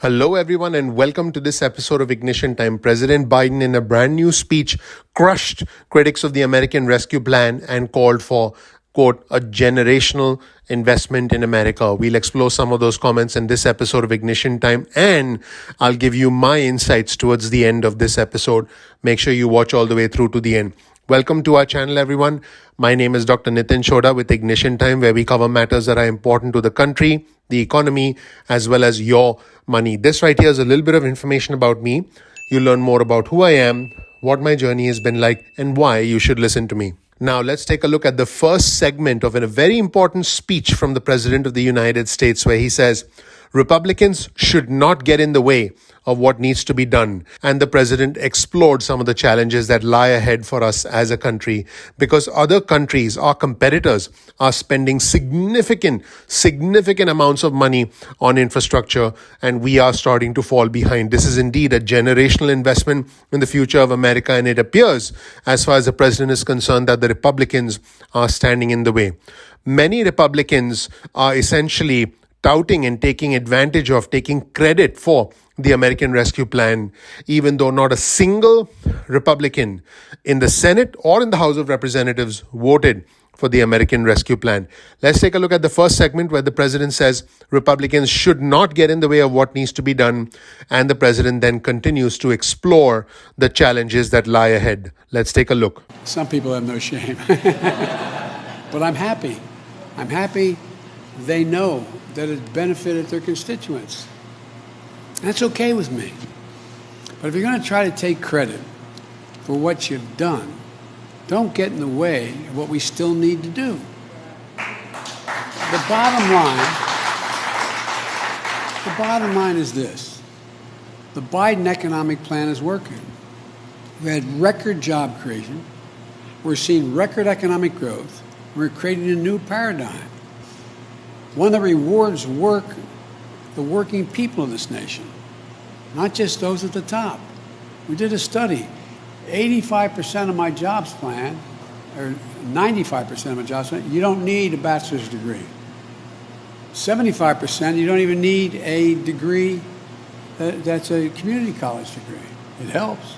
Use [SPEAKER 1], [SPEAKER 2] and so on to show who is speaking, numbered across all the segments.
[SPEAKER 1] Hello, everyone, and welcome to this episode of Ignition Time. President Biden, in a brand new speech, crushed critics of the American Rescue Plan and called for, quote, a generational investment in America. We'll explore some of those comments in this episode of Ignition Time, and I'll give you my insights towards the end of this episode. Make sure you watch all the way through to the end. Welcome to our channel, everyone. My name is Dr. Chhoda with Ignition Time, where we cover matters that are important to the country, the economy, as well as your money. This right here is a little bit of information about me. You'll learn more about who I am, what my journey has been like, and why you should listen to me. Now, let's take a look at the first segment of a very important speech from the President of the United States, where he says, Republicans should not get in the way of what needs to be done. And the president explored some of the challenges that lie ahead for us as a country, because other countries, our competitors, are spending significant amounts of money on infrastructure, and we are starting to fall behind. This is indeed a generational investment in the future of America, and it appears, as far as the president is concerned, that the Republicans are standing in the way. Many Republicans are essentially touting and taking advantage of, taking credit for the American Rescue Plan, even though not a single Republican in the Senate or in the House of Representatives voted for the American Rescue Plan. Let's take a look at the first segment where the president says Republicans should not get in the way of what needs to be done, and the president then continues to explore the challenges that lie ahead. Let's take a look.
[SPEAKER 2] Some people have no shame, but I'm happy. I'm happy they know that it benefited their constituents. That's okay with me. But if you're going to try to take credit for what you've done, don't get in the way of what we still need to do. The bottom line is this. The Biden economic plan is working. We had record job creation. We're seeing record economic growth. We're creating a new paradigm, one that rewards work, the working people of this nation, not just those at the top. We did a study. 85% of my jobs plan, or 95% of my jobs plan, you don't need a bachelor's degree. 75%, you don't even need a degree that's a community college degree. It helps.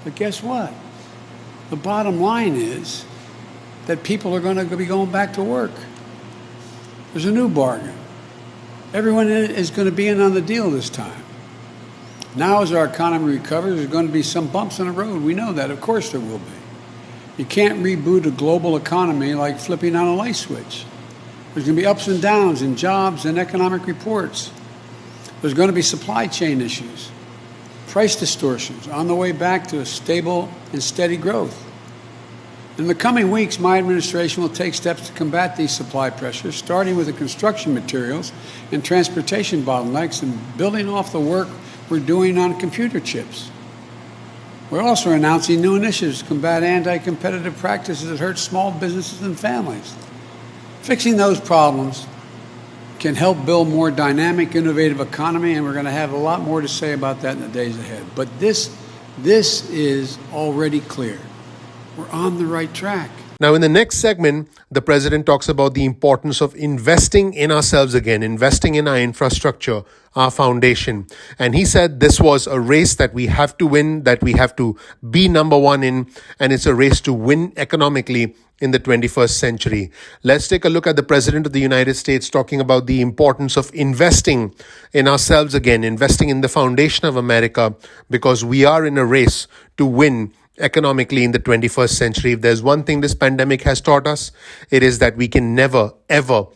[SPEAKER 2] But guess what? The bottom line is that people are going to be going back to work. There's a new bargain. Everyone is going to be in on the deal this time. Now, as our economy recovers, there's going to be some bumps in the road. We know that. Of course there will be. You can't reboot a global economy like flipping on a light switch. There's going to be ups and downs in jobs and economic reports. There's going to be supply chain issues, price distortions on the way back to a stable and steady growth. In the coming weeks, my administration will take steps to combat these supply pressures, starting with the construction materials and transportation bottlenecks and building off the work we're doing on computer chips. We're also announcing new initiatives to combat anti-competitive practices that hurt small businesses and families. Fixing those problems can help build a more dynamic, innovative economy, and we're going to have a lot more to say about that in the days ahead. But this is already clear. We're on the right track.
[SPEAKER 1] Now, in the next segment, the president talks about the importance of investing in ourselves again, investing in our infrastructure, our foundation. And he said this was a race that we have to win, that we have to be number one in, and it's a race to win economically in the 21st century. Let's take a look at the President of the United States talking about the importance of investing in ourselves again, investing in the foundation of America, because we are in a race to win economically in the 21st century. If there's one thing this pandemic has taught us, it is that we can never, ever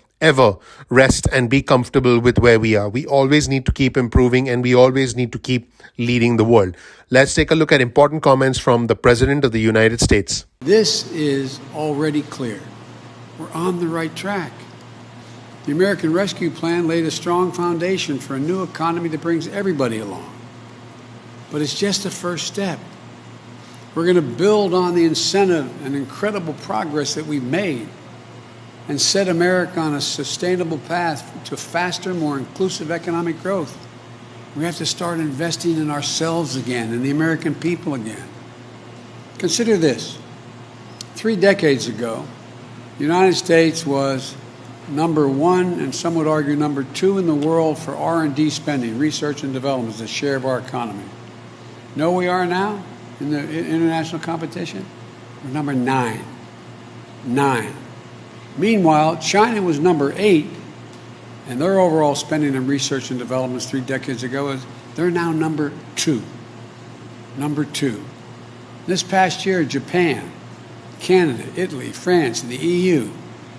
[SPEAKER 1] rest and be comfortable with where we are. We always need to keep improving, and we always need to keep leading the world. Let's take a look at important comments from the President of the United States.
[SPEAKER 2] This is already clear. We're on the right track. The American Rescue Plan laid a strong foundation for a new economy that brings everybody along. But it's just a first step. We're going to build on the incentive and incredible progress that we've made and set America on a sustainable path to faster, more inclusive economic growth. We have to start investing in ourselves again, in the American people again. Consider this. 3 decades ago, the United States was number one, and some would argue number two in the world for R&D spending, research and development, as a share of our economy. Know where we are now in the international competition? We're number 9. 9. Meanwhile, China was number 8, and their overall spending on research and development 3 decades ago they're now number 2. Number 2. This past year, Japan, Canada, Italy, France, and the EU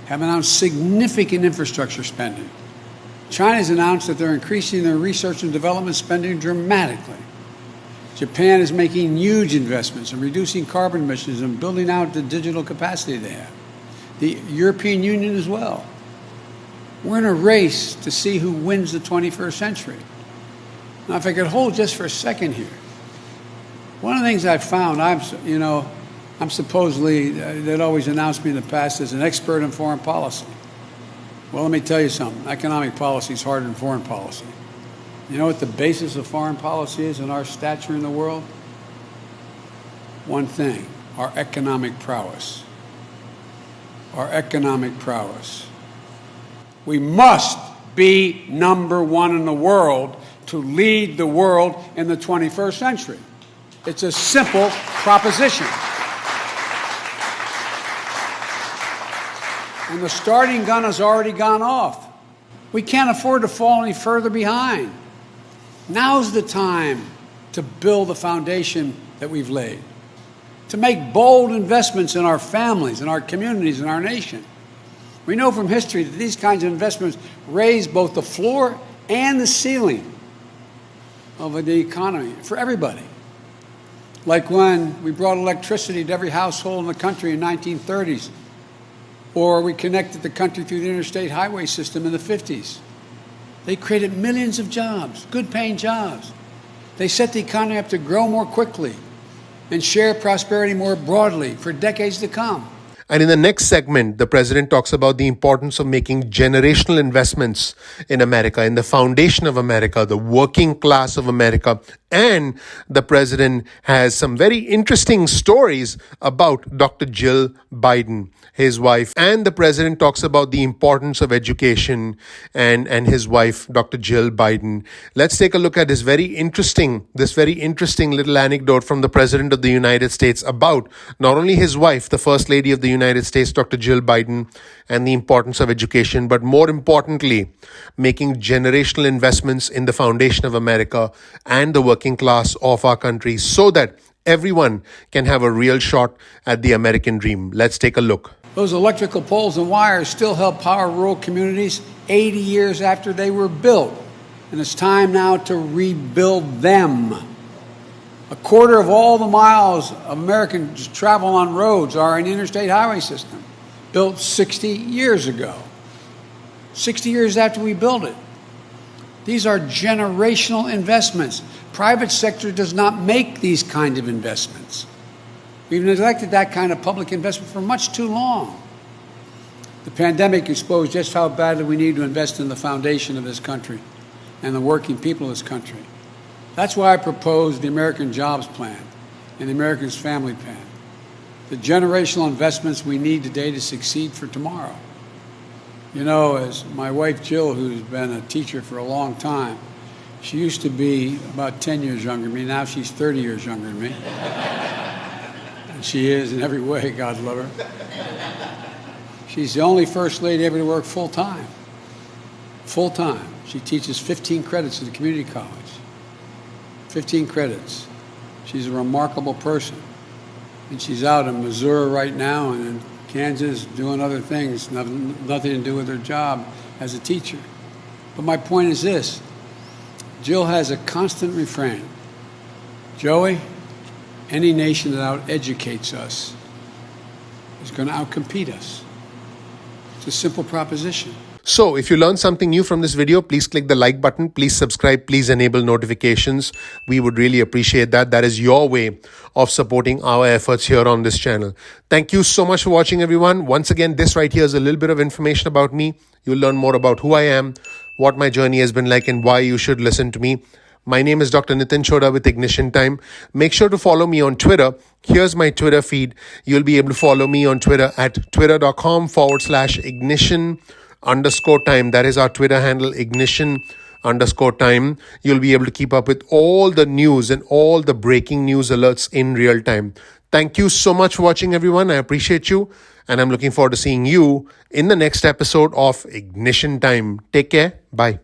[SPEAKER 2] have announced significant infrastructure spending. China's announced that they're increasing their research and development spending dramatically. Japan is making huge investments in reducing carbon emissions and building out the digital capacity they have. The European Union as well. We're in a race to see who wins the 21st century. Now, if I could hold just for a second here, one of the things I've found, I'm supposedly, they'd always announced me in the past as an expert in foreign policy. Well, let me tell you something. Economic policy is harder than foreign policy. You know what the basis of foreign policy is in our stature in the world? One thing, our economic prowess. Our economic prowess. We must be number one in the world to lead the world in the 21st century. It's a simple proposition. And the starting gun has already gone off. We can't afford to fall any further behind. Now's the time to build the foundation that we've laid, to make bold investments in our families, in our communities, in our nation. We know from history that these kinds of investments raise both the floor and the ceiling of the economy for everybody. Like when we brought electricity to every household in the country in the 1930s, or we connected the country through the interstate highway system in the 50s. They created millions of jobs, good-paying jobs. They set the economy up to grow more quickly and share prosperity more broadly for decades to come.
[SPEAKER 1] And in the next segment, the president talks about the importance of making generational investments in America, in the foundation of America, the working class of America. And the president has some very interesting stories about Dr. Jill Biden, his wife. And the president talks about the importance of education and his wife, Dr. Jill Biden. Let's take a look at this very interesting little anecdote from the president of the United States about not only his wife, the First Lady of the United States, Dr. Jill Biden, and the importance of education, but more importantly, making generational investments in the foundation of America and the working class of our country so that everyone can have a real shot at the American dream. Let's take a look.
[SPEAKER 2] Those electrical poles and wires still help power rural communities 80 years after they were built. And it's time now to rebuild them. A quarter of all the miles of Americans travel on roads are an interstate highway system, built 60 years ago. 60 years after we built it. These are generational investments. Private sector does not make these kind of investments. We've neglected that kind of public investment for much too long. The pandemic exposed just how badly we need to invest in the foundation of this country and the working people of this country. That's why I proposed the American Jobs Plan and the Americans Family Plan, the generational investments we need today to succeed for tomorrow. You know, as my wife Jill, who's been a teacher for a long time, she used to be about 10 years younger than me. Now she's 30 years younger than me. And she is in every way, God love her. She's the only First Lady ever to work full-time. Full-time. She teaches 15 credits at the community college. 15 credits. She's a remarkable person. And she's out in Missouri right now and in Kansas doing other things, nothing to do with her job as a teacher. But my point is this. Jill has a constant refrain. Joey, any nation that out-educates us is going to outcompete us. It's a simple proposition.
[SPEAKER 1] So if you learned something new from this video, please click the like button, please subscribe, please enable notifications. We would really appreciate that. That is your way of supporting our efforts here on this channel. Thank you so much for watching, everyone. Once again, this right here is a little bit of information about me. You'll learn more about who I am, what my journey has been like, and why you should listen to me. My name is Dr. Nitin Chhoda with Ignition Time. Make sure to follow me on Twitter. Here's my Twitter feed. You'll be able to follow me on Twitter at twitter.com/ignition_time. underscore time. That is our Twitter handle, ignition underscore time. You'll be able to keep up with all the news and all the breaking news alerts in real time. Thank you so much for watching, everyone. I appreciate you. And I'm looking forward to seeing you in the next episode of Ignition Time. Take care. Bye.